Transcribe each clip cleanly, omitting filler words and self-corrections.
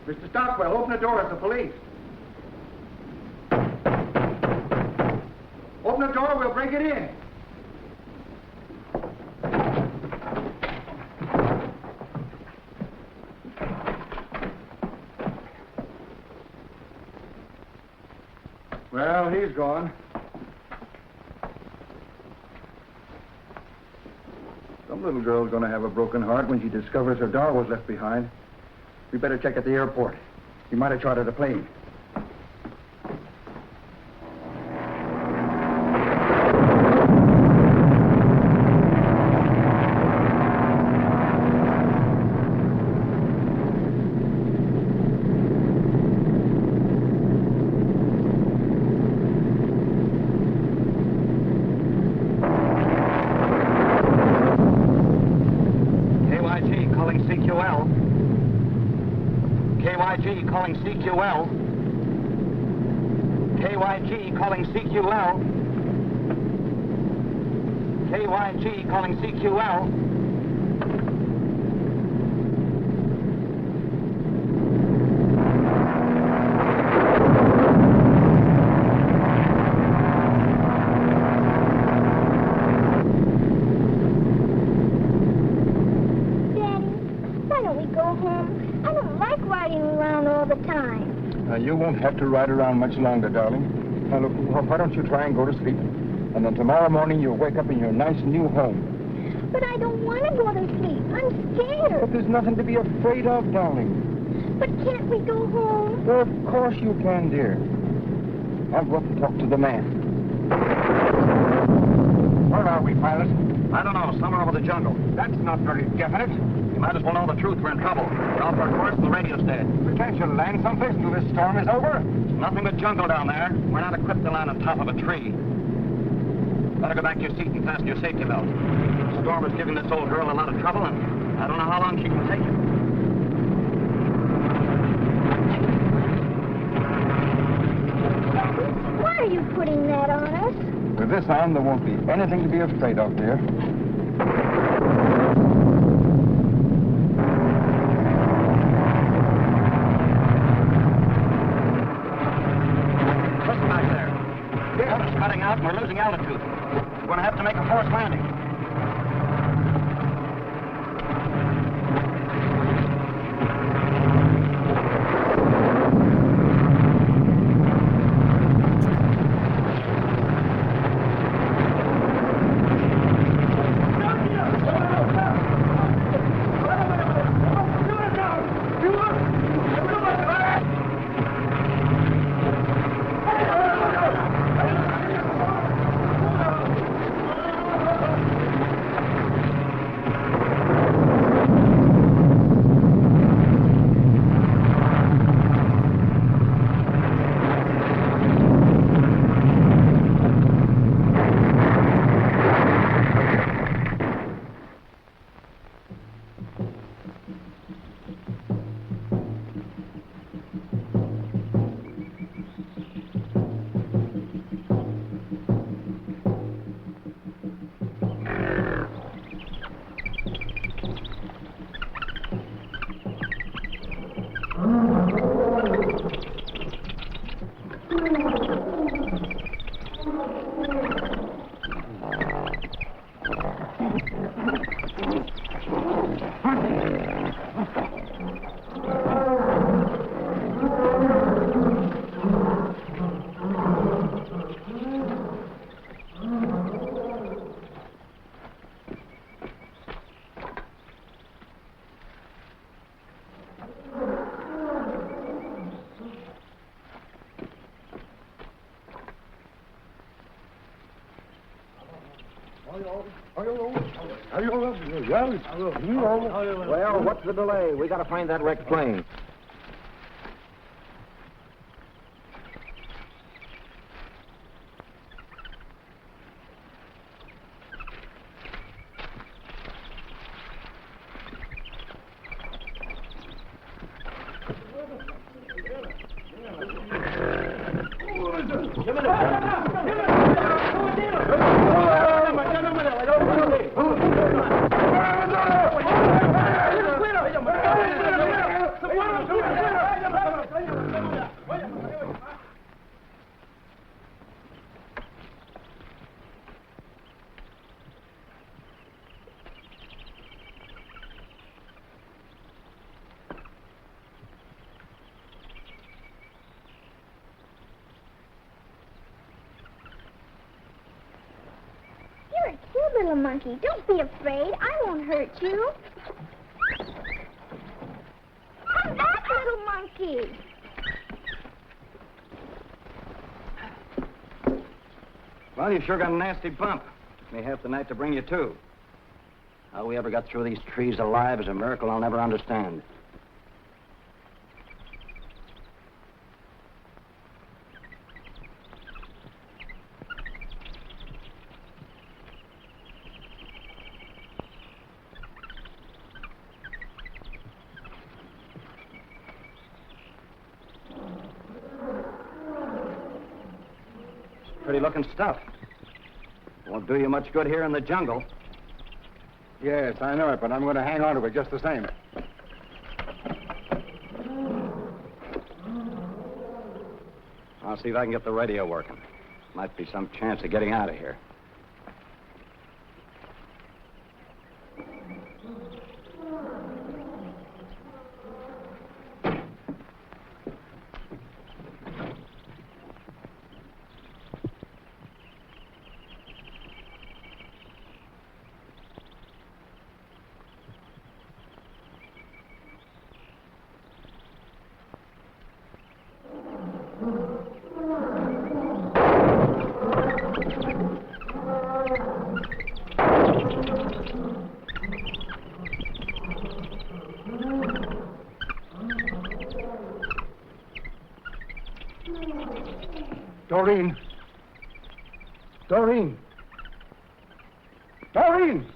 Mr. Stockwell, open the door. It's the police. Open the door, we'll break it in. Well, he's gone. Some little girl's gonna have a broken heart when she discovers her doll was left behind. We better check at the airport. He might have chartered a plane. KYG calling CQL. KYG calling CQL. KYG calling CQL. KYG calling CQL. You won't have to ride around much longer, darling. Now, look, why don't you try and go to sleep? And then tomorrow morning you'll wake up in your nice new home. But I don't want to go to sleep. I'm scared. But there's nothing to be afraid of, darling. But can't we go home? Well, of course you can, dear. I'll go up and talk to the man. Where are we, pilot? I don't know, somewhere over the jungle. That's not very definite. You might as well know the truth. We're in trouble. We're off our course and the radio's dead. But can't you land someplace until this storm is over? Nothing but jungle down there. We're not equipped to land on top of a tree. Better go back to your seat and fasten your safety belt. The storm is giving this old girl a lot of trouble, and I don't know how long she can take it. Why are you putting that on us? With this on, there won't be anything to be afraid of, dear. Listen back there. The weather's cutting out and we're losing altitude. We're going to have to make a forced landing. Well, what's the delay? We got to find that wrecked plane. little monkey. Don't be afraid. I won't hurt you. Come back, little monkey. Well, you sure got a nasty bump. May have the night to bring you to. How we ever got through these trees alive is a miracle I'll never understand. Pretty looking stuff. Won't do you much good here in the jungle. Yes, I know it, but I'm going to hang on to it just the same. I'll see if I can get the radio working. Might be some chance of getting out of here. Doreen! Doreen! Doreen!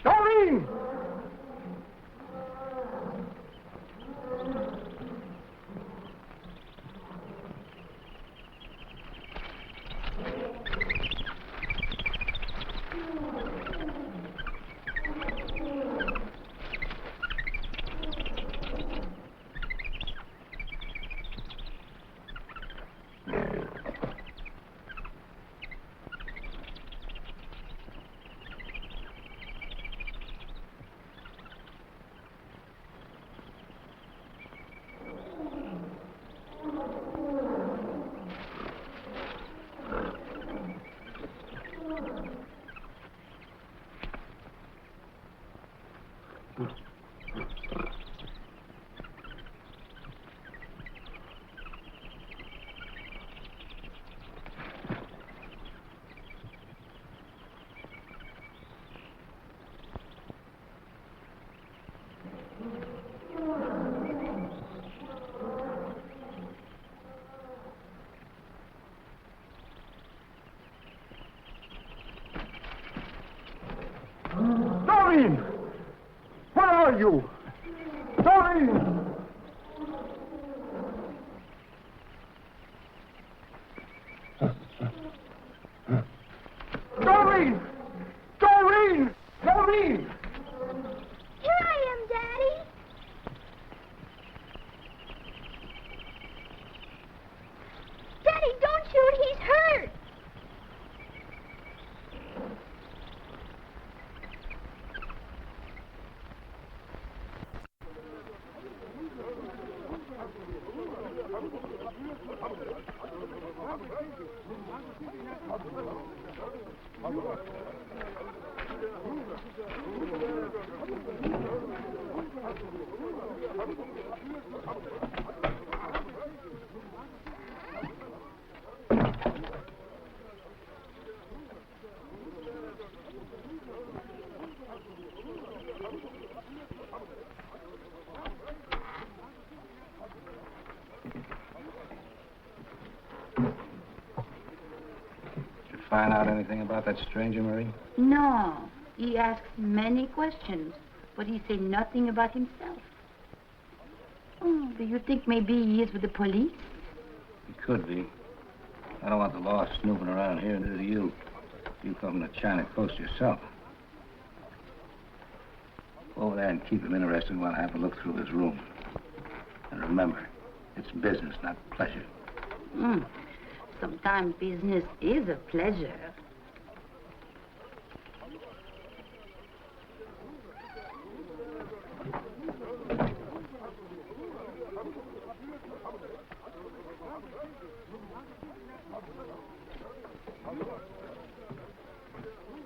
Doreen! Doreen! Where are you? Doreen! Doreen! Doreen! Doreen! Here I am, Daddy. Daddy, don't shoot. He's hurt. Find out anything about that stranger, Marie? No. He asks many questions, but he said nothing about himself. Oh, do you think maybe he is with the police? He could be. I don't want the law snooping around here, neither do you. You come from the China coast yourself. Go over there and keep him interested while I have a look through his room. And remember, it's business, not pleasure. Sometimes business is a pleasure.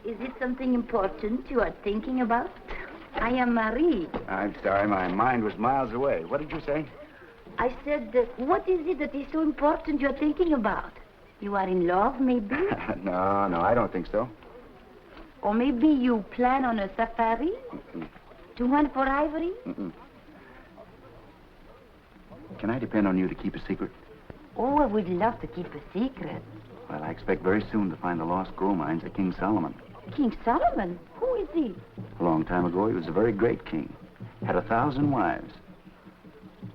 Is it something important you are thinking about? I am Marie. I'm sorry, my mind was miles away. What did you say? I said, what is it that is so important you're thinking about? You are in love, maybe? No, I don't think so. Or maybe you plan on a safari? To hunt for ivory? Can I depend on you to keep a secret? Oh, I would love to keep a secret. Well, I expect very soon to find the lost gold mines of King Solomon. King Solomon? Who is he? A long time ago, he was a very great king. Had 1,000 wives.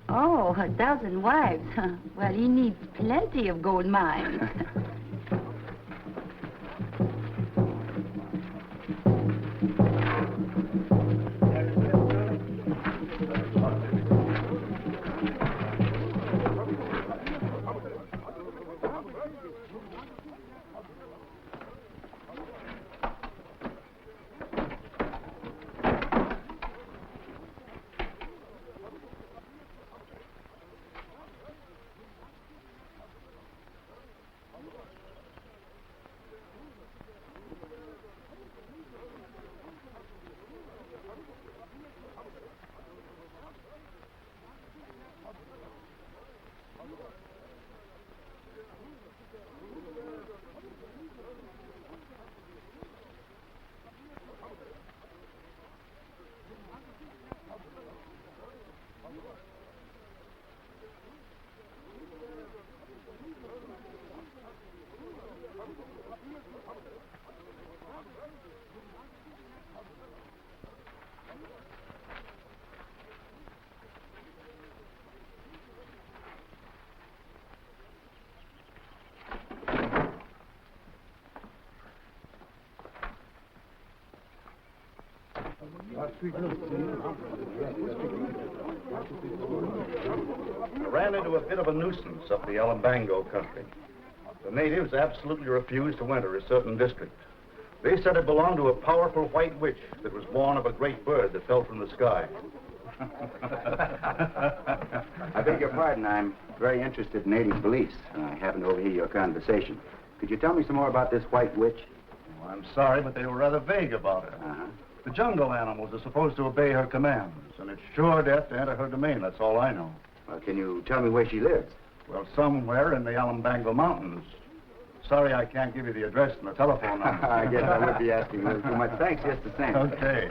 Oh, 1,000 wives. Well, he needs plenty of gold mines. I ran into a bit of a nuisance up the Alambango country. The natives absolutely refused to enter a certain district. They said it belonged to a powerful white witch that was born of a great bird that fell from the sky. I beg your pardon. I'm very interested in native beliefs. I happened to overhear your conversation. Could you tell me some more about this white witch? Well, I'm sorry, but they were rather vague about it. The jungle animals are supposed to obey her commands, and it's sure death to enter her domain. That's all I know. Well, can you tell me where she lives? Well, somewhere in the Alambango Mountains. Sorry I can't give you the address and the telephone number. I guess I would be asking a little too much. Thanks, just the same. Okay.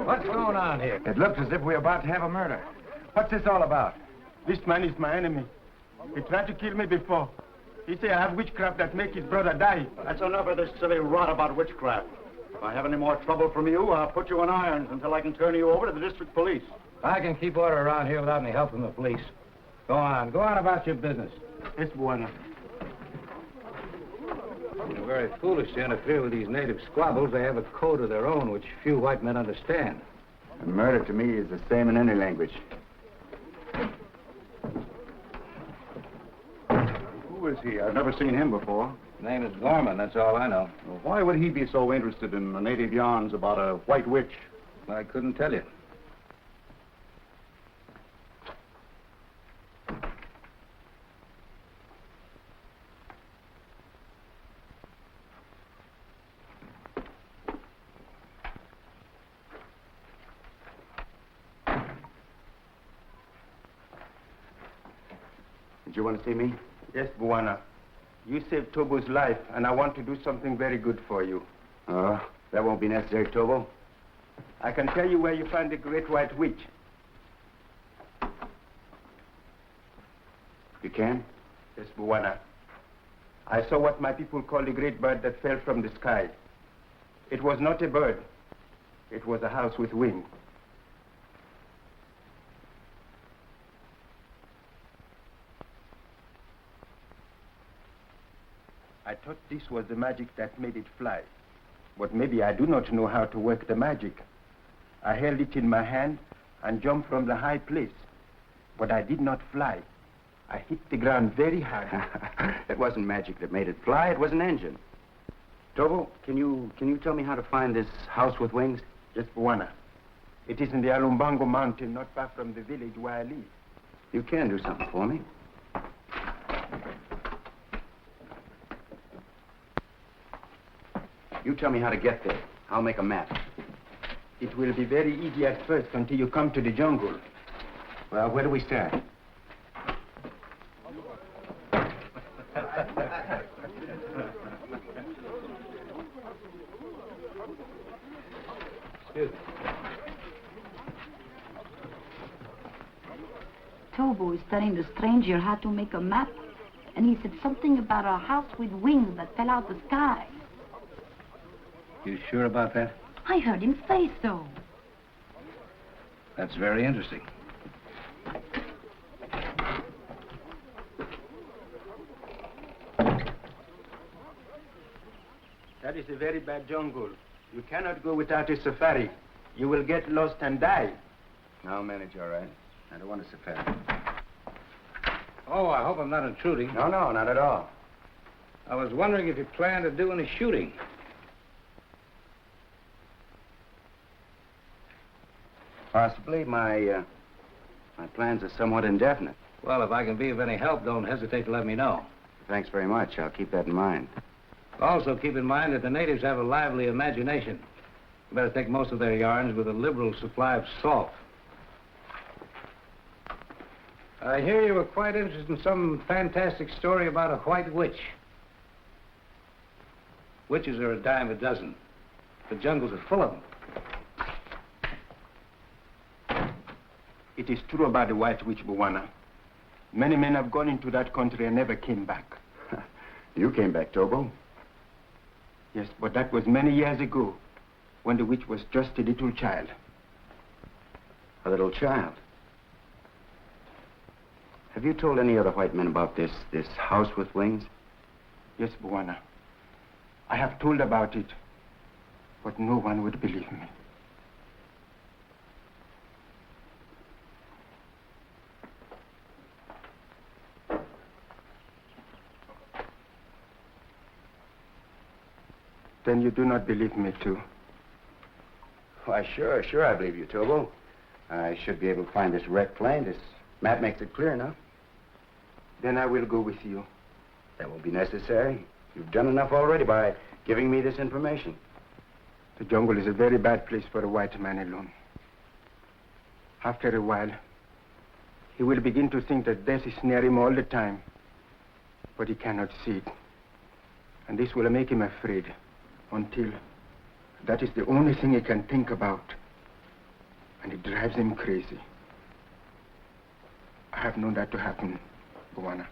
What's going on here? It looks as if we're about to have a murder. What's this all about? This man is my enemy. He tried to kill me before. He said I have witchcraft that make his brother die. That's enough of this silly rot about witchcraft. If I have any more trouble from you, I'll put you in irons until I can turn you over to the district police. I can keep order around here without any help from the police. Go on about your business. Yes, Buana. You're very foolish to interfere with these native squabbles. They have a code of their own, which few white men understand. And murder to me is the same in any language. Who is he? I've never seen him before. His name is Gorman, that's all I know. Well, why would he be so interested in the native yarns about a white witch? I couldn't tell you. Did you want to see me? Yes, Buana. You saved Tobo's life, and I want to do something very good for you. Oh, that won't be necessary, Tobo. I can tell you where you find the great white witch. You can? Yes, Buana. I saw what my people call the great bird that fell from the sky. It was not a bird. It was a house with wings. I thought this was the magic that made it fly. But maybe I do not know how to work the magic. I held it in my hand and jumped from the high place. But I did not fly. I hit the ground very hard. It wasn't magic that made it fly, it was an engine. Tobo, can you tell me how to find this house with wings? Yes, Buana. It is in the Alumbango mountain, not far from the village where I live. You can do something for me. You tell me how to get there. I'll make a map. It will be very easy at first until you come to the jungle. Well, where do we start? Excuse me. Tobo is telling the stranger how to make a map, and he said something about a house with wings that fell out the sky. You sure about that? I heard him say so. That's very interesting. That is a very bad jungle. You cannot go without a safari. You will get lost and die. I'll manage all right. I don't want a safari. Oh, I hope I'm not intruding. No, not at all. I was wondering if you plan to do any shooting. Possibly. My plans are somewhat indefinite. Well, if I can be of any help, don't hesitate to let me know. Thanks very much. I'll keep that in mind. Also, keep in mind that the natives have a lively imagination. You better take most of their yarns with a liberal supply of salt. I hear you were quite interested in some fantastic story about a white witch. Witches are a dime a dozen. The jungles are full of them. It is true about the White Witch, Bwana. Many men have gone into that country and never came back. You came back, Tobo. Yes, but that was many years ago, when the witch was just a little child. A little child? Have you told any other white men about this house with wings? Yes, Bwana. I have told about it, but no one would believe me. Then you do not believe me, too? Why, sure I believe you, Tobo. I should be able to find this wrecked plane. This map makes it clear enough. Then I will go with you. That won't be necessary. You've done enough already by giving me this information. The jungle is a very bad place for a white man alone. After a while, he will begin to think that death is near him all the time, but he cannot see it. And this will make him afraid until that is the only thing he can think about, and it drives him crazy. I have known that to happen, Bwana.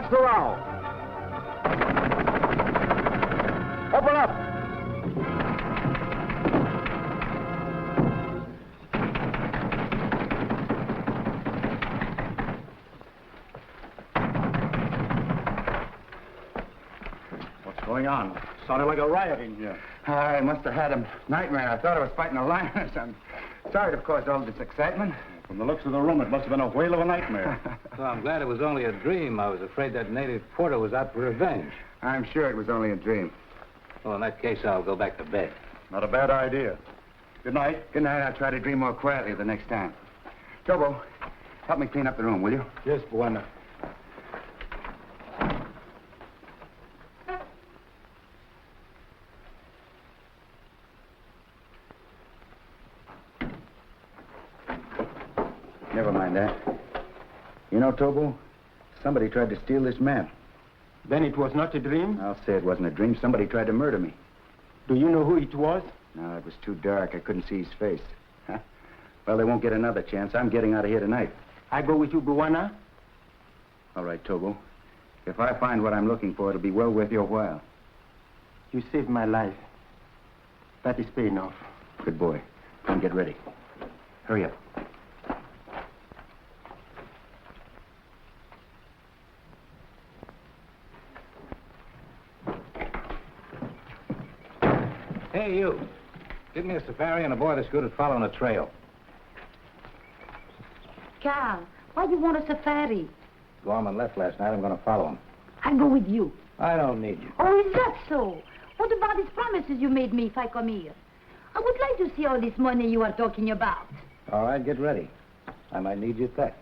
What's the row? Open up! What's going on? Sounded like a riot in here. I must have had a nightmare. I thought I was fighting a lion or something. Sorry to have caused all this excitement. From the looks of the room, it must have been a whale of a nightmare. Well, I'm glad it was only a dream. I was afraid that native porter was out for revenge. I'm sure it was only a dream. Well, in that case, I'll go back to bed. Not a bad idea. Good night. Good night. I'll try to dream more quietly the next time. Tobo, help me clean up the room, will you? Yes, Buena. Never mind that. You know, Tobo, somebody tried to steal this map. Then it was not a dream? I'll say it wasn't a dream. Somebody tried to murder me. Do you know who it was? No, it was too dark. I couldn't see his face. Huh? Well, they won't get another chance. I'm getting out of here tonight. I go with you, Buwana? All right, Tobo. If I find what I'm looking for, it'll be well worth your while. You saved my life. That is paying off. Good boy. Come get ready. Hurry up. Hey, you. Give me a safari and a boy that's good at following a trail. Carl, why do you want a safari? Gorman left last night. I'm going to follow him. I'll go with you. I don't need you. Oh, is that so? What about these promises you made me if I come here? I would like to see all this money you are talking about. All right, get ready. I might need you at that.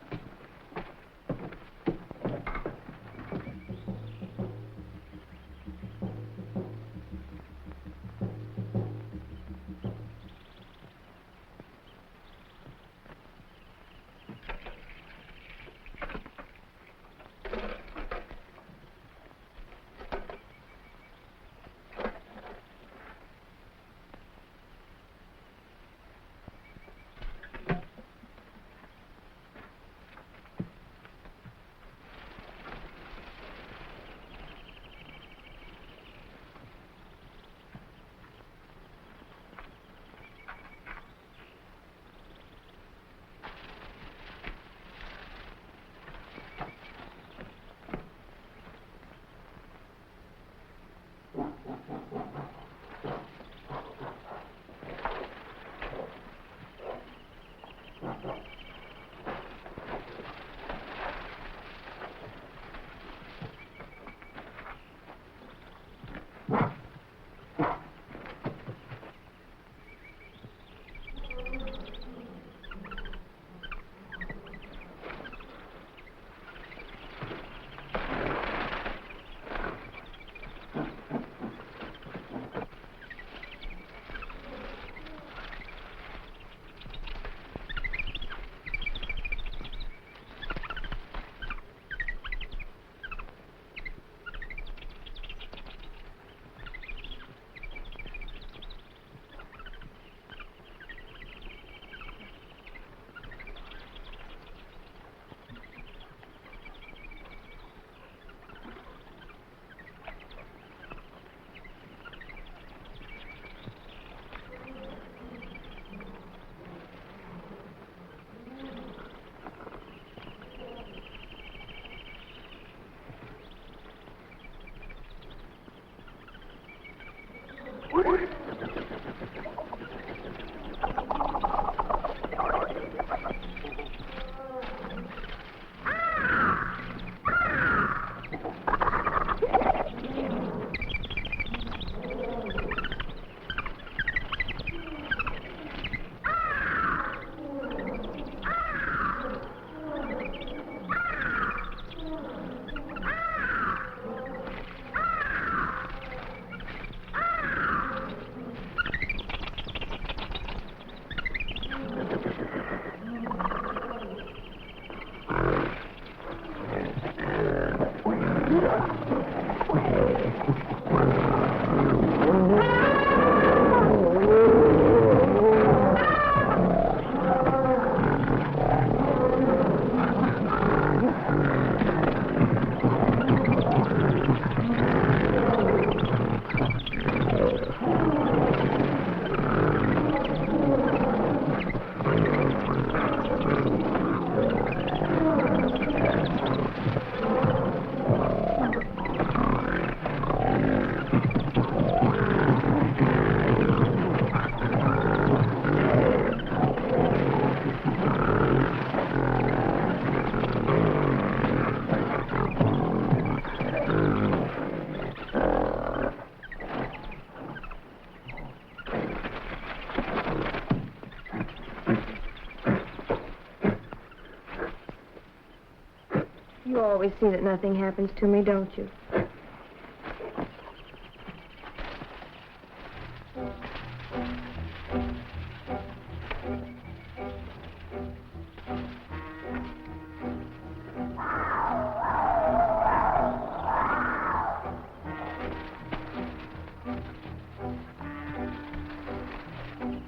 always see that nothing happens to me, don't you?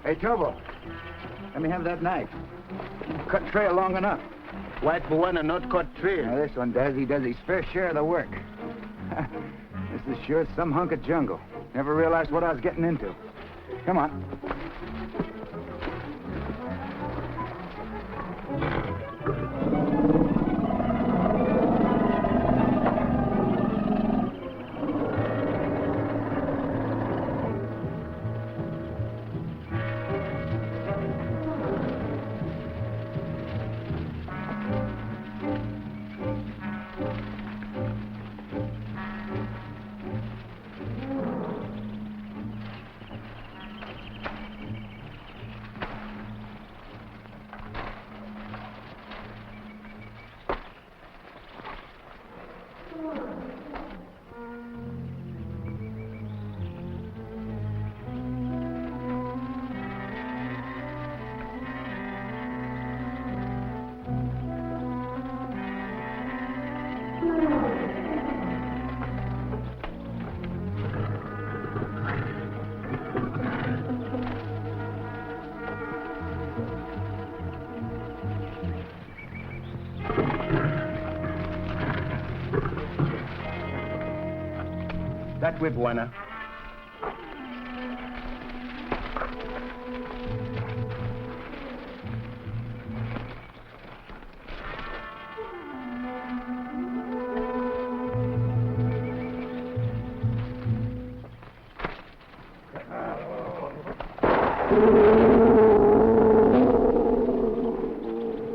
Hey, Tobo, let me have that knife. Cut trail long enough. White Buana not cut trail. Now, this one does. He does his fair share of the work. This is sure some hunk of jungle. Never realized what I was getting into. Come on. That way, Buana.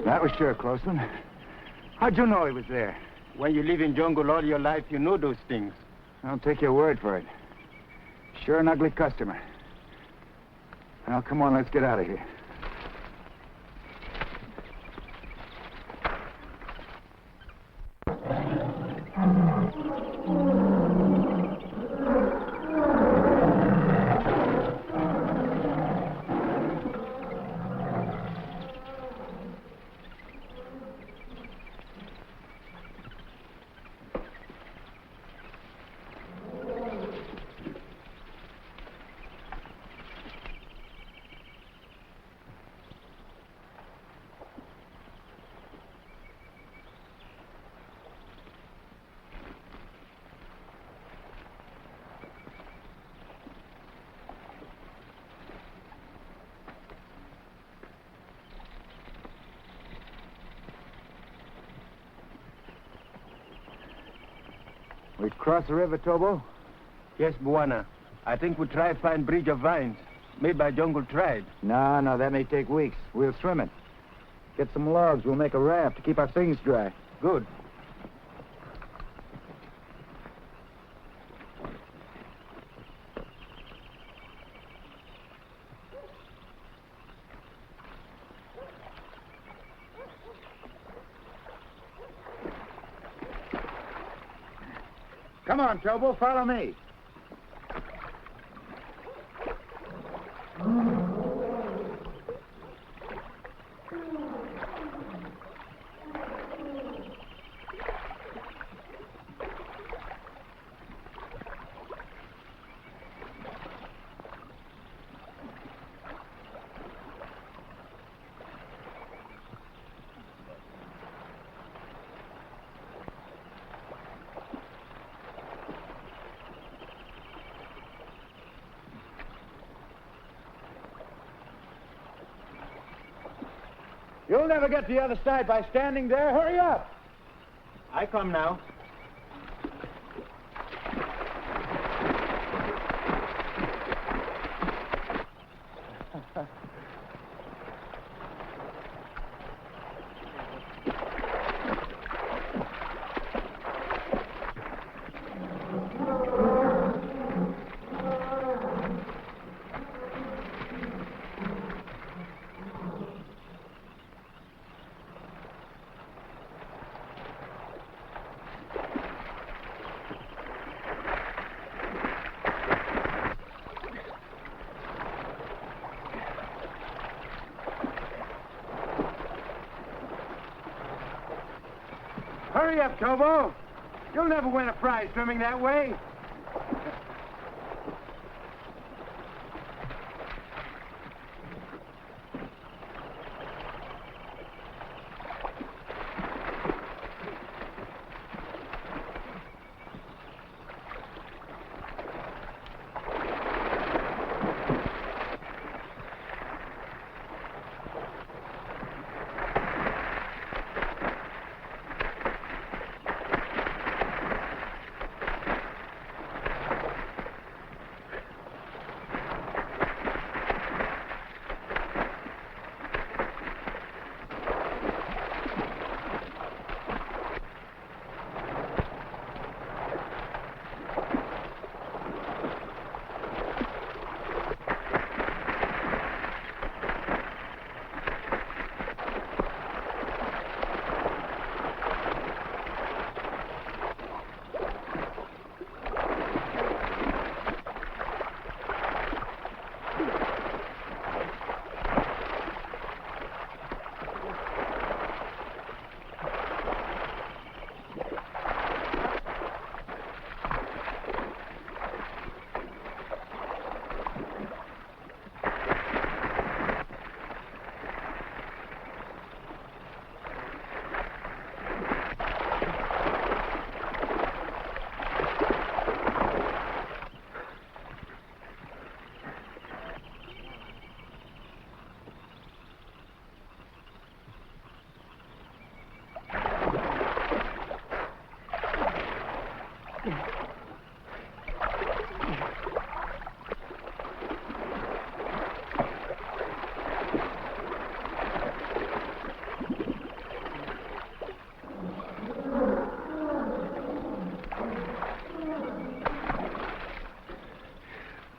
That was sure a close one. How'd you know he was there? When you live in jungle all your life, you know those things. I'll take your word for it. Sure an ugly customer. Now, come on, let's get out of here. We cross the river, Tobo? Yes, Buana. I think we'll try find bridge of vines made by jungle tribe. No, that may take weeks. We'll swim it. Get some logs. We'll make a raft to keep our things dry. Good. Come on, Tobo, follow me. You'll never get to the other side by standing there. Hurry up. I come now. Hurry up, Tobo. You'll never win a prize swimming that way.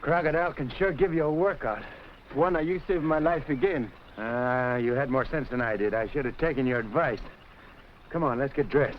Crocodile can sure give you a workout. Juana, you saved my life again. You had more sense than I did. I should have taken your advice. Come on, let's get dressed.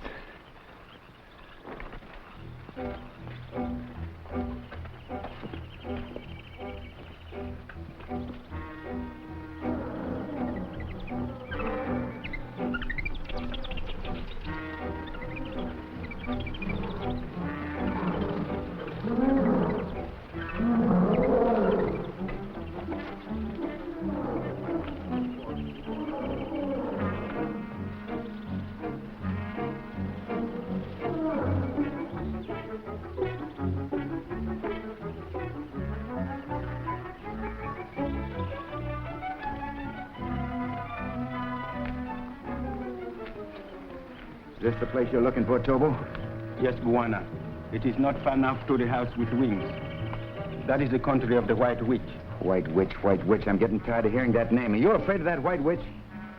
Is this the place you're looking for, Tobo? Yes, Buana. It is not far enough to the house with wings. That is the country of the White Witch. White Witch, White Witch. I'm getting tired of hearing that name. Are you afraid of that White Witch?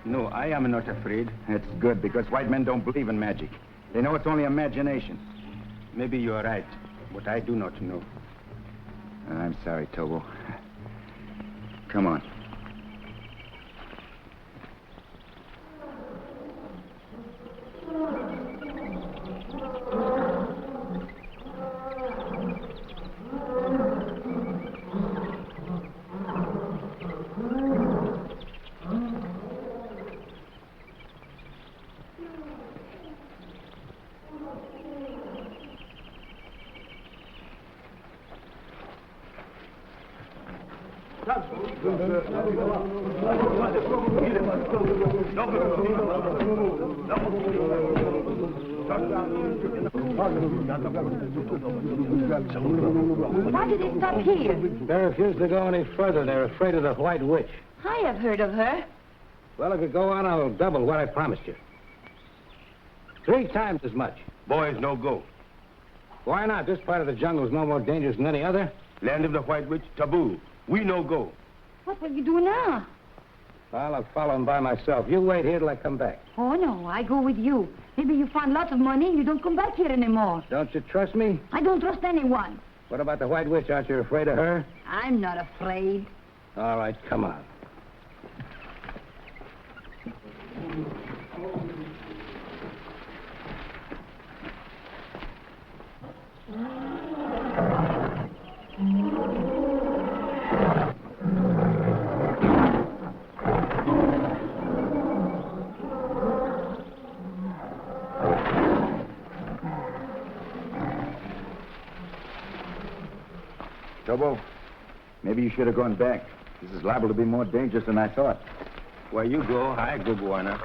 No, I am not afraid. That's good, because white men don't believe in magic. They know it's only imagination. Maybe you are right, but I do not know. I'm sorry, Tobo. Come on. Why did they stop here? They refuse to go any further. They're afraid of the White Witch. I have heard of her. Well, if you go on, I'll double what I promised you. 3 times as much. Boys, no go. Why not? This part of the jungle is no more dangerous than any other. Land of the White Witch, taboo. We no go. What will you do now? Well, I'll follow him by myself. You wait here till I come back. Oh, no, I go with you. Maybe you find lots of money and you don't come back here anymore. Don't you trust me? I don't trust anyone. What about the White Witch? Aren't you afraid of her? I'm not afraid. All right, come on. Tobo, maybe you should have gone back. This is liable to be more dangerous than I thought. Where you go, I go, Buana.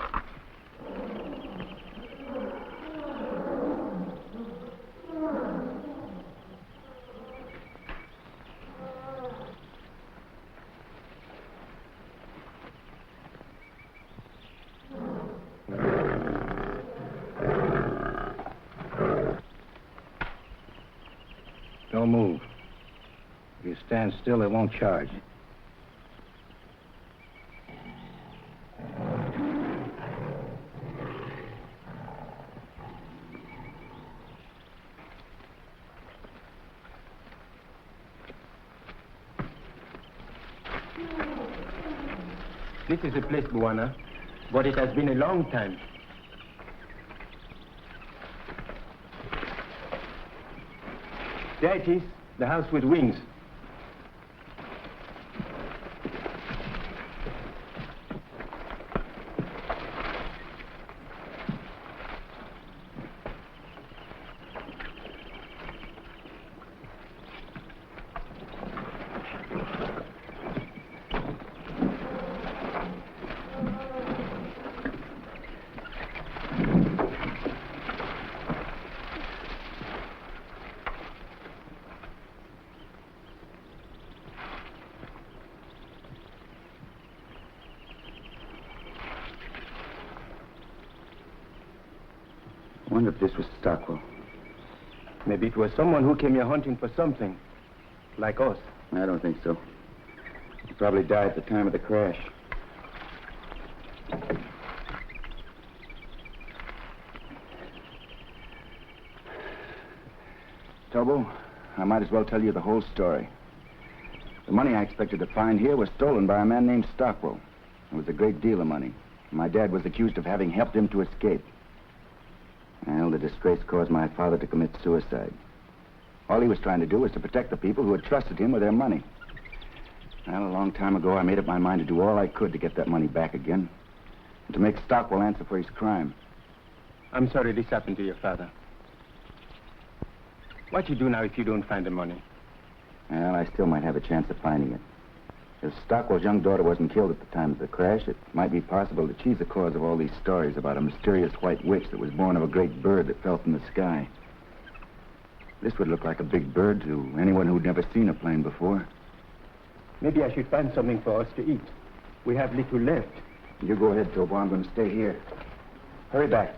Don't move. If you stand still, they won't charge. This is the place, Buana, but it has been a long time. There it is, the house with wings. I wonder if this was Stockwell. Maybe it was someone who came here hunting for something, like us. I don't think so. He probably died at the time of the crash. Tobo, I might as well tell you the whole story. The money I expected to find here was stolen by a man named Stockwell. It was a great deal of money. My dad was accused of having helped him to escape. Well, the disgrace caused my father to commit suicide. All he was trying to do was to protect the people who had trusted him with their money. Well, a long time ago, I made up my mind to do all I could to get that money back again, and to make Stockwell answer for his crime. I'm sorry this happened to your father. What you do now if you don't find the money? Well, I still might have a chance of finding it. If Stockwell's young daughter wasn't killed at the time of the crash, it might be possible that she's the cause of all these stories about a mysterious white witch that was born of a great bird that fell from the sky. This would look like a big bird to anyone who'd never seen a plane before. Maybe I should find something for us to eat. We have little left. You go ahead, Tobo. I'm going to stay here. Hurry back.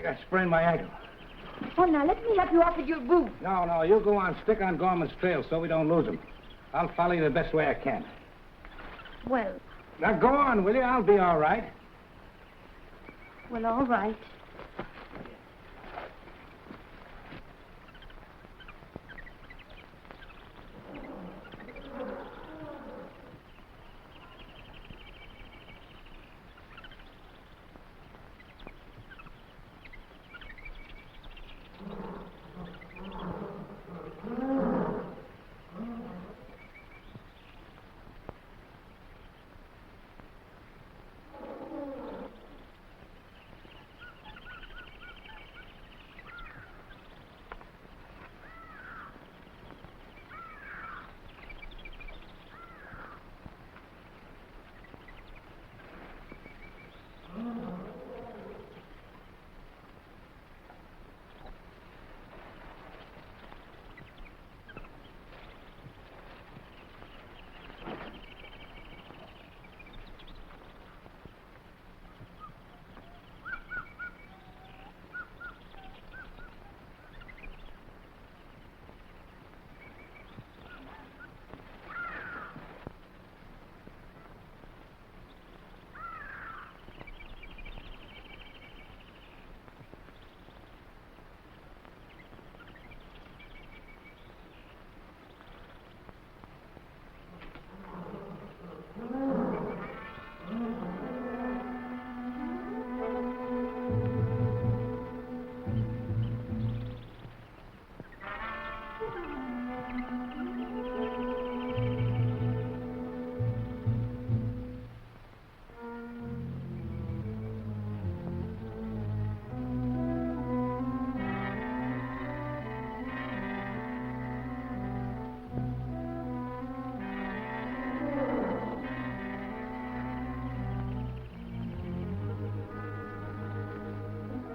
I sprained my ankle. Oh, now, let me help you off with your boots. No, you go on. Stick on Gorman's trail so we don't lose him. I'll follow you the best way I can. Well, Now, go on, will you? I'll be all right. well, all right.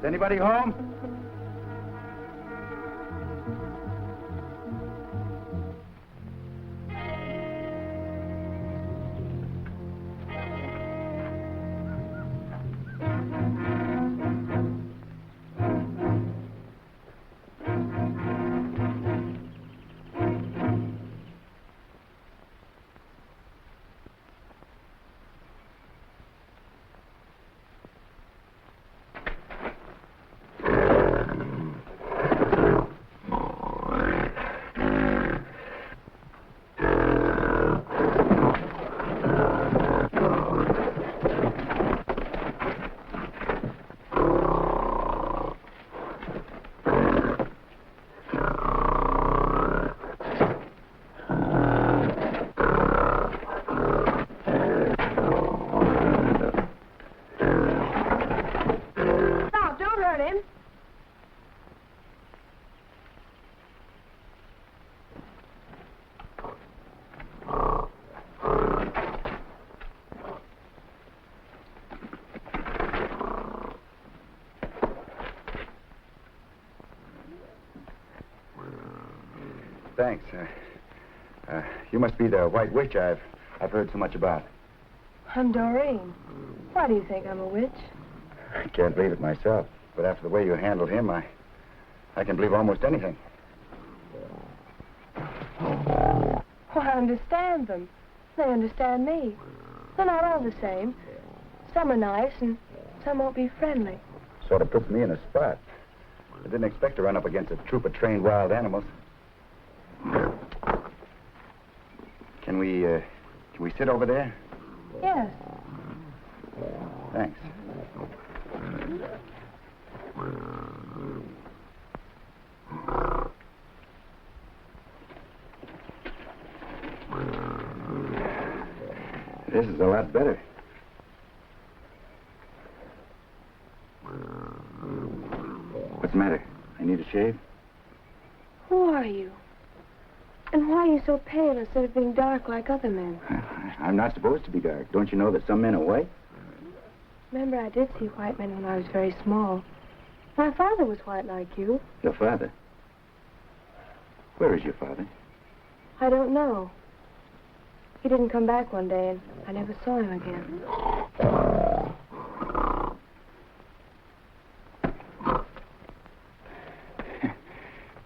Is anybody home? Thanks. You must be the White Witch I've heard so much about. I'm Doreen. Why do you think I'm a witch? I can't believe it myself, but after the way you handled him, I can believe almost anything. Well, I understand them. They understand me. They're not all the same. Some are nice and some won't be friendly. Sort of puts me in a spot. I didn't expect to run up against a troop of trained wild animals. Can we sit over there? Yes. Thanks. This is a lot better. What's the matter? I need a shave? Who are you? And why are you so pale instead of being dark like other men? I'm not supposed to be dark. Don't you know that some men are white? Remember, I did see white men when I was very small. My father was white like you. Your father? Where is your father? I don't know. He didn't come back one day, and I never saw him again.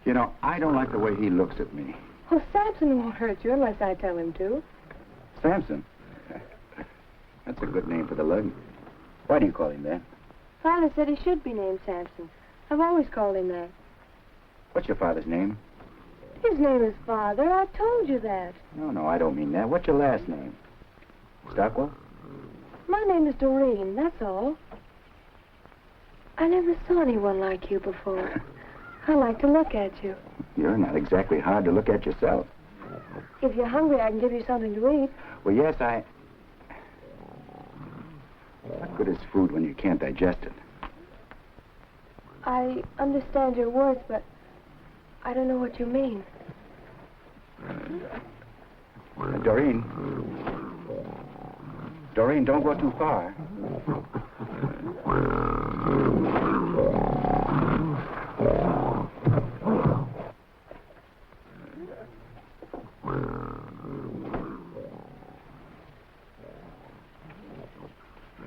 You know, I don't like the way he looks at me. Well, Samson won't hurt you unless I tell him to. Samson? That's a good name for the lug. Why do you call him that? Father said he should be named Samson. I've always called him that. What's your father's name? His name is Father. I told you that. No, I don't mean that. What's your last name? Stockwell? My name is Doreen, that's all. I never saw anyone like you before. I like to look at you. You're not exactly hard to look at yourself. If you're hungry, I can give you something to eat. Well, yes, What good is food when you can't digest it? I understand your words, but I don't know what you mean. Doreen. Doreen, don't go too far.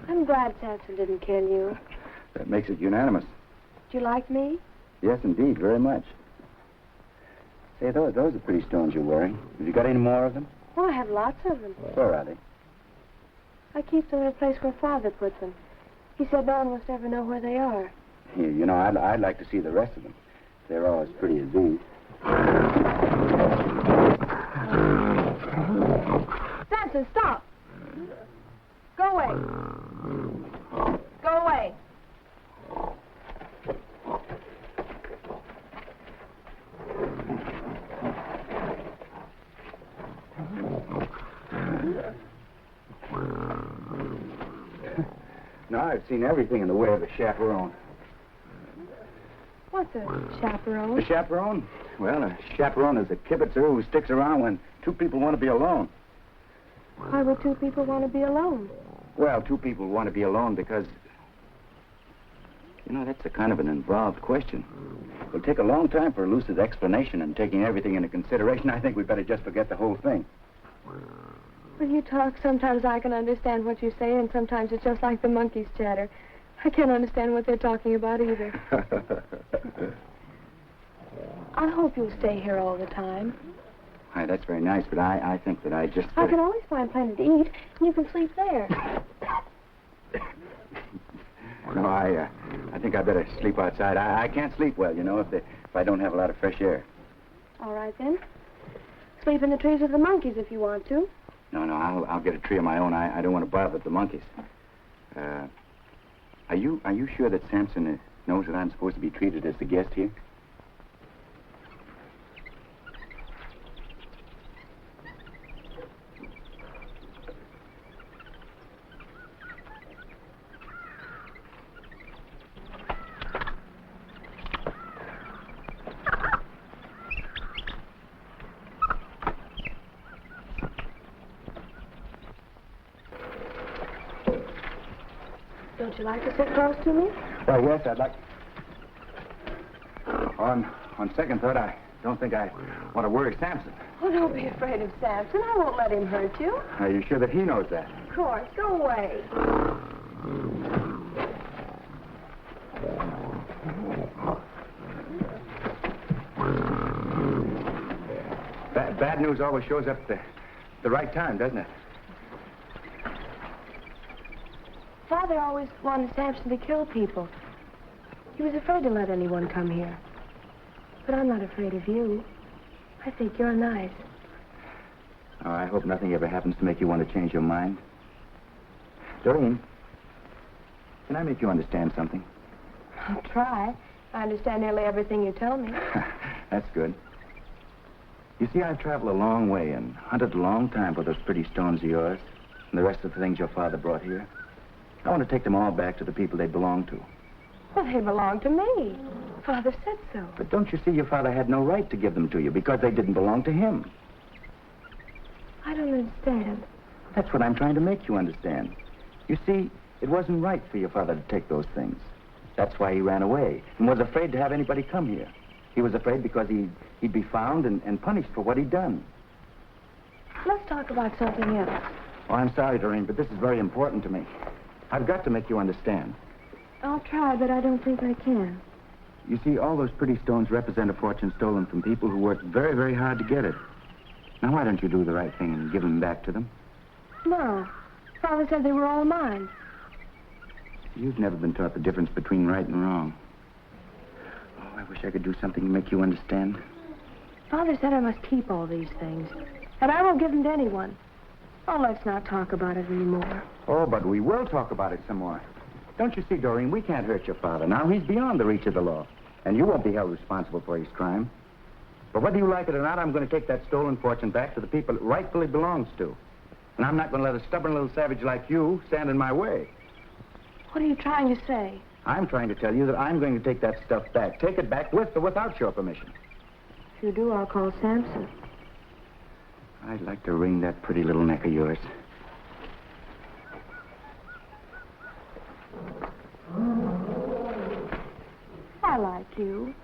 I'm glad Samson didn't kill you. That makes it unanimous. Do you like me? Yes, indeed, very much. Say, those are pretty stones you're wearing. Have you got any more of them? Oh, I have lots of them. Where are they? I keep them in a place where Father put them. He said no one must ever know where they are. Here, you know, I'd like to see the rest of them. They're all as pretty as these. Samson, stop! Go away. Go away. No, I've seen everything in the way of a chaperone. What's a chaperone? A chaperone? Well, a chaperone is a kibitzer who sticks around when two people want to be alone. Why would two people want to be alone? Well, two people want to be alone because... You know, that's a kind of an involved question. It'll take a long time for a lucid explanation, and taking everything into consideration, I think we'd better just forget the whole thing. When you talk, sometimes I can understand what you say, and sometimes it's just like the monkeys chatter. I can't understand what they're talking about either. I hope you'll stay here all the time. Hi, that's very nice, but I think that I just... I can always find plenty to eat, and you can sleep there. No, I think I'd better sleep outside. I can't sleep well, you know, if I don't have a lot of fresh air. All right, then. Sleep in the trees with the monkeys if you want to. No, I'll get a tree of my own. I don't want to bother with the monkeys. Are you sure that Samson knows that I'm supposed to be treated as the guest here? Don't you like to sit close to me? Well, yes, I'd like... On second thought, I don't think I want to worry Samson. Oh, don't be afraid of Samson. I won't let him hurt you. Are you sure that he knows that? Of course. Go away. Bad news always shows up at the right time, doesn't it? Father always wanted Samson to kill people. He was afraid to let anyone come here. But I'm not afraid of you. I think you're nice. Oh, I hope nothing ever happens to make you want to change your mind. Doreen, can I make you understand something? I'll try. I understand nearly everything you tell me. That's good. You see, I've traveled a long way and hunted a long time for those pretty stones of yours and the rest of the things your father brought here. I want to take them all back to the people they belong to. Well, they belong to me. Father said so. But don't you see, your father had no right to give them to you because they didn't belong to him. I don't understand. That's what I'm trying to make you understand. You see, it wasn't right for your father to take those things. That's why he ran away and was afraid to have anybody come here. He was afraid because he'd be found and punished for what he'd done. Let's talk about something else. Oh, I'm sorry, Doreen, but this is very important to me. I've got to make you understand. I'll try, but I don't think I can. You see, all those pretty stones represent a fortune stolen from people who worked very, very hard to get it. Now, why don't you do the right thing and give them back to them? No. Father said they were all mine. You've never been taught the difference between right and wrong. Oh, I wish I could do something to make you understand. Father said I must keep all these things. And I won't give them to anyone. Oh, let's not talk about it anymore. Oh, but we will talk about it some more. Don't you see, Doreen, we can't hurt your father now. He's beyond the reach of the law. And you won't be held responsible for his crime. But whether you like it or not, I'm going to take that stolen fortune back to the people it rightfully belongs to. And I'm not going to let a stubborn little savage like you stand in my way. What are you trying to say? I'm trying to tell you that I'm going to take that stuff back. Take it back with or without your permission. If you do, I'll call Samson. I'd like to wring that pretty little neck of yours. I like you.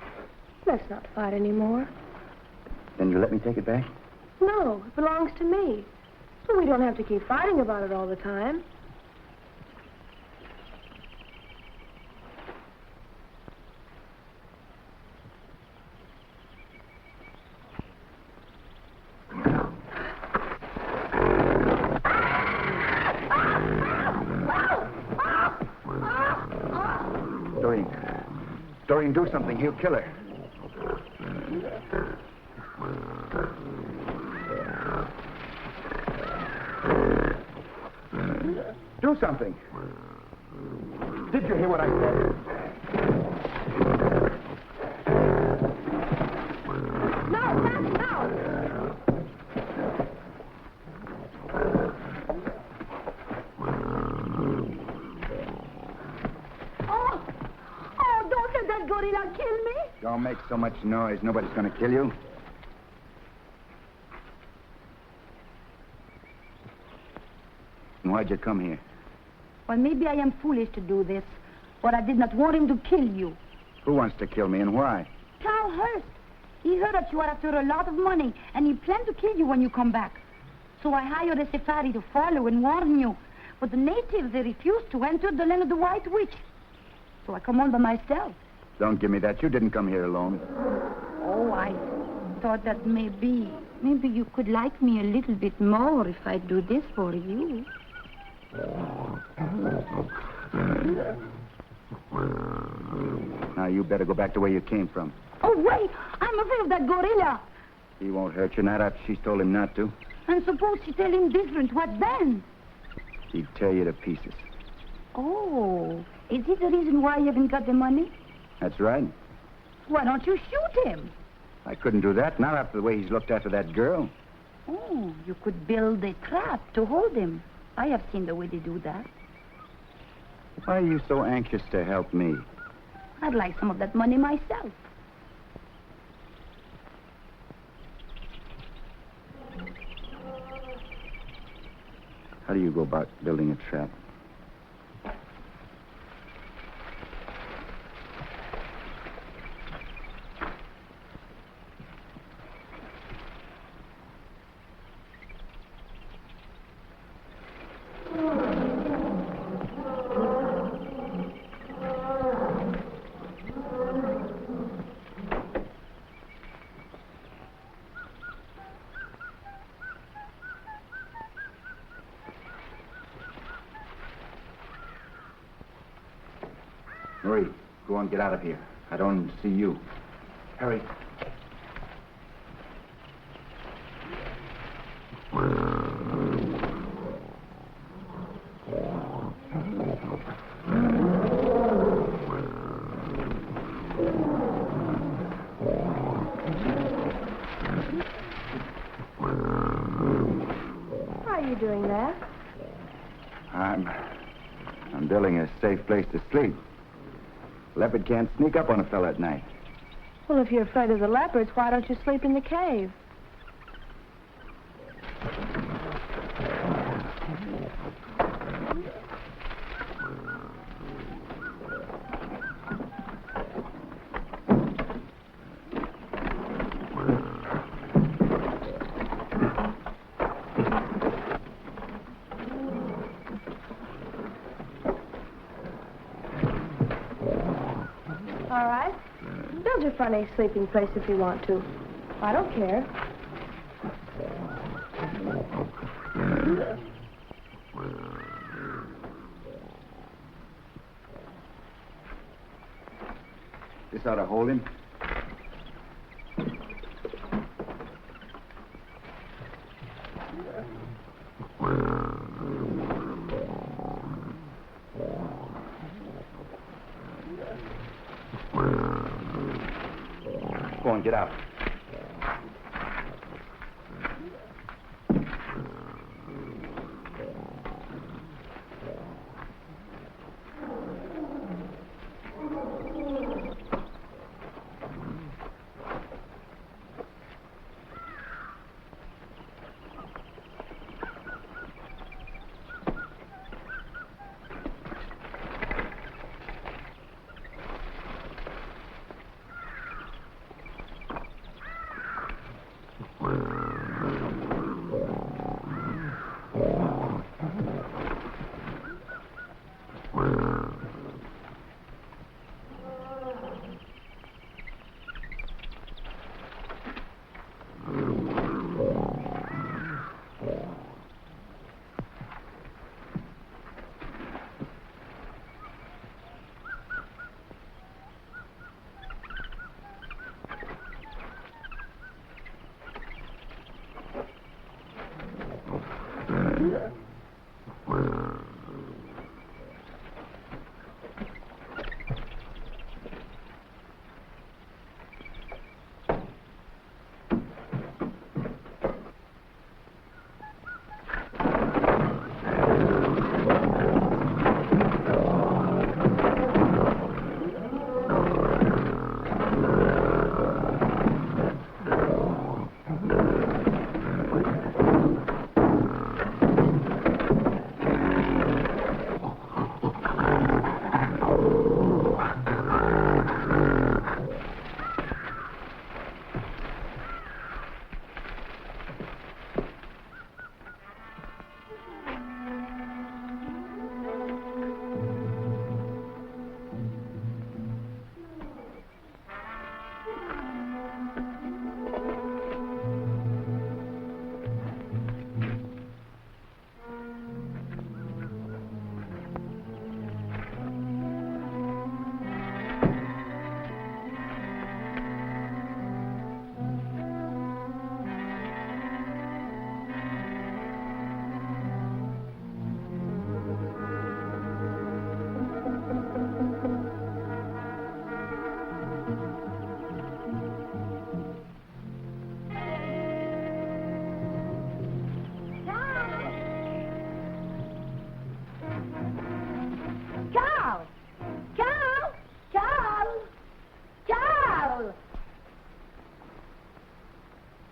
Let's not fight anymore. Then you let me take it back? No, it belongs to me. So we don't have to keep fighting about it all the time. Doreen, do something. He'll kill her. Do something. Did you hear what I said? Gorilla kill me? Don't make so much noise. Nobody's going to kill you. And why'd you come here? Well, maybe I am foolish to do this, but I did not want him to kill you. Who wants to kill me and why? Carl Hurst. He heard that you are after a lot of money, and he planned to kill you when you come back. So I hired a safari to follow and warn you. But the natives, they refused to enter the land of the White Witch. So I come on by myself. Don't give me that. You didn't come here alone. Oh, I thought that maybe you could like me a little bit more if I do this for you. Now, you better go back to where you came from. Oh, wait! I'm afraid of that gorilla. He won't hurt you, not after she's told him not to. And suppose she tell him different, what then? He'd tear you to pieces. Oh, is it the reason why you haven't got the money? That's right. Why don't you shoot him? I couldn't do that, not after the way he's looked after that girl. Oh, you could build a trap to hold him. I have seen the way they do that. Why are you so anxious to help me? I'd like some of that money myself. How do you go about building a trap? Hurry. Go on, get out of here. I don't see you. Hurry. Why are you doing that? I'm building a safe place to sleep. Leopard can't sneak up on a fella at night. Well, if you're afraid of the leopards, why don't you sleep in the cave? All right. Build your front a sleeping place if you want to. I don't care. This ought to hold him. Go on, get out.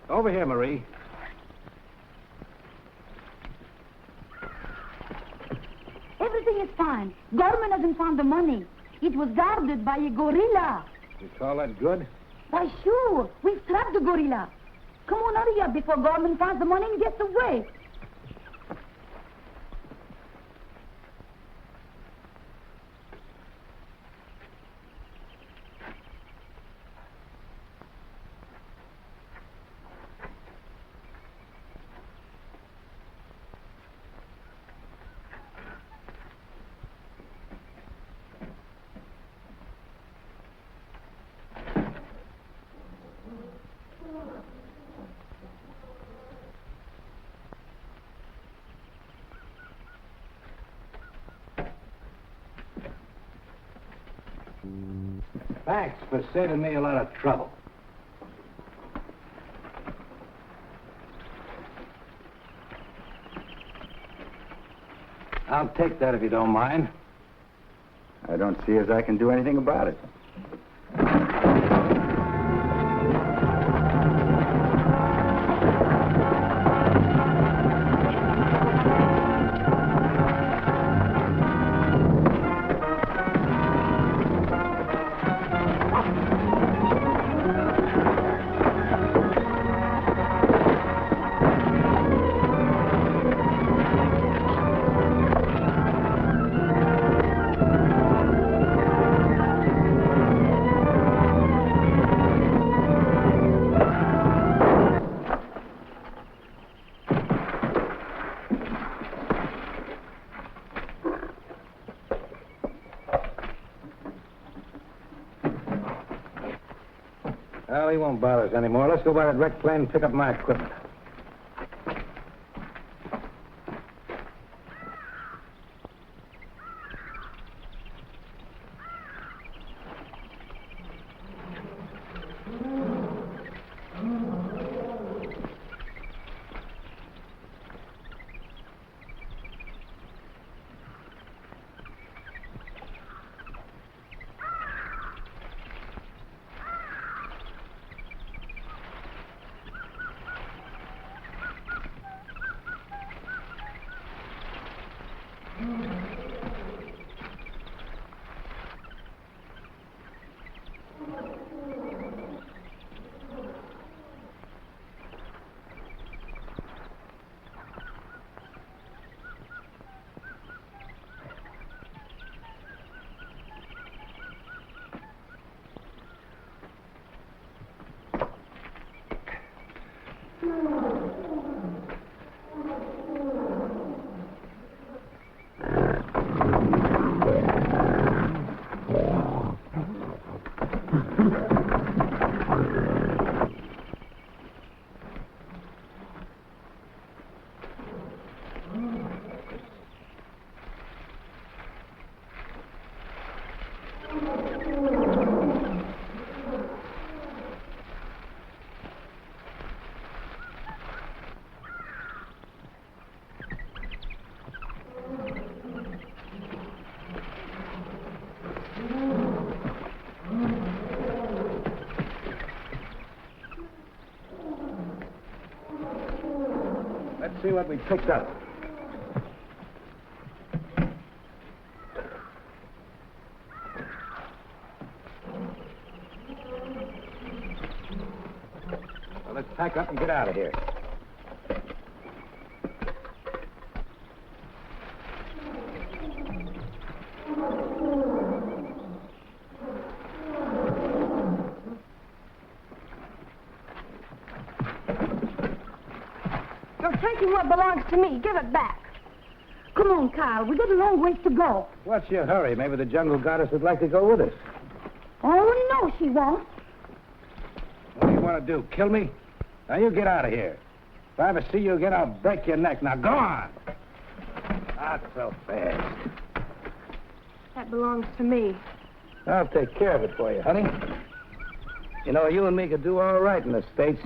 Over here, Marie. Everything is fine. Gorman hasn't found the money. It was guarded by a gorilla. You call that good? Why, sure. We've trapped the gorilla. Come on, hurry up before Gorman finds the money and gets away. Thanks for saving me a lot of trouble. I'll take that if you don't mind. I don't see as I can do anything about it. Well, he won't bother us anymore. Let's go by that wrecked plane and pick up my equipment. Let's see what we picked up. Well, let's pack up and get out of here. You're taking what belongs to me. Give it back. Come on, Carl. We got a long ways to go. What's your hurry? Maybe the jungle goddess would like to go with us. Oh, no, she won't. What do you want to do, kill me? Now, you get out of here. If I ever see you again, I'll break your neck. Now, go on. Not so fast. That belongs to me. I'll take care of it for you, honey. You know, you and me could do all right in the States.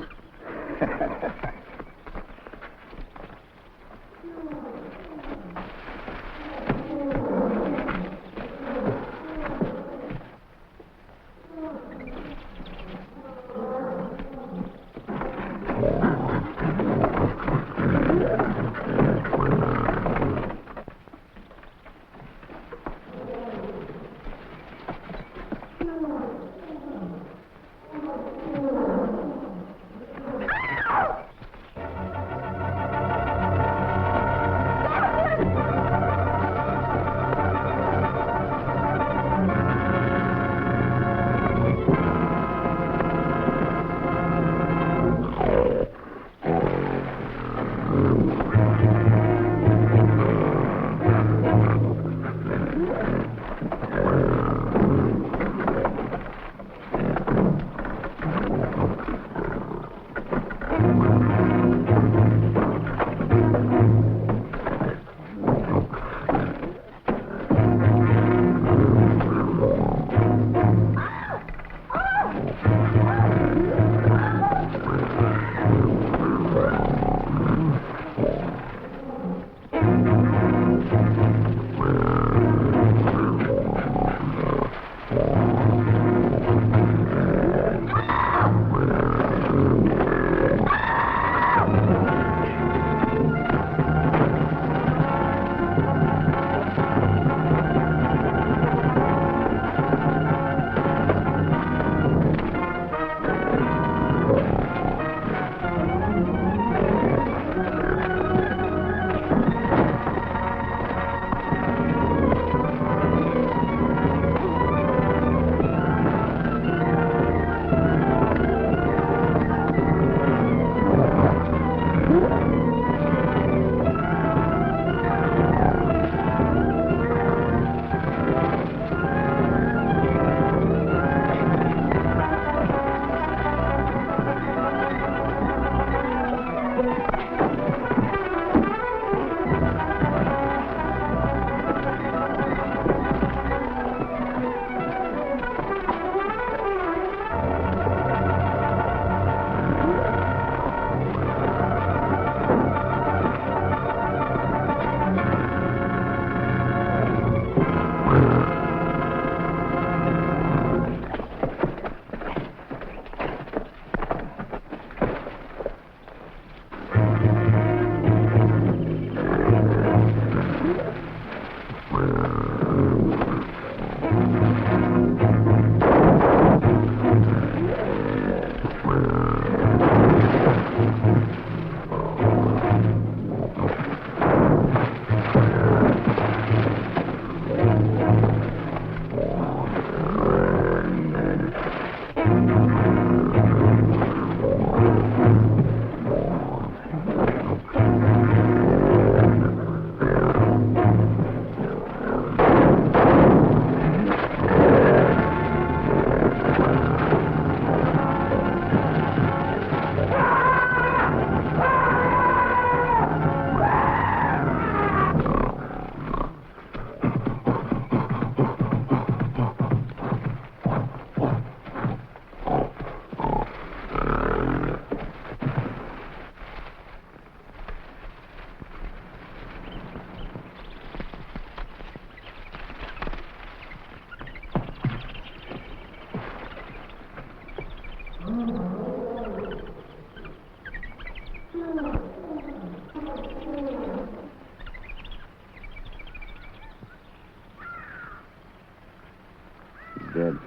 He's dead.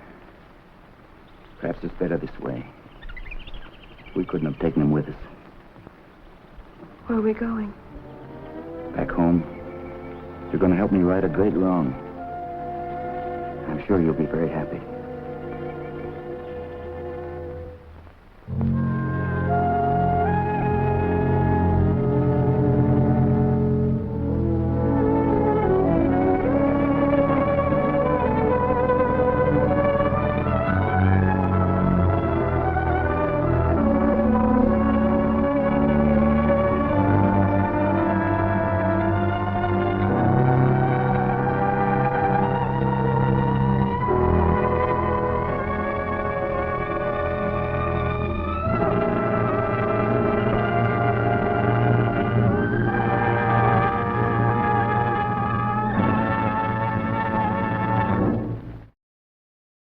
Perhaps it's better this way. We couldn't have taken him with us. Where are we going? Back home. You're going to help me right a great wrong. I'm sure you'll be very happy.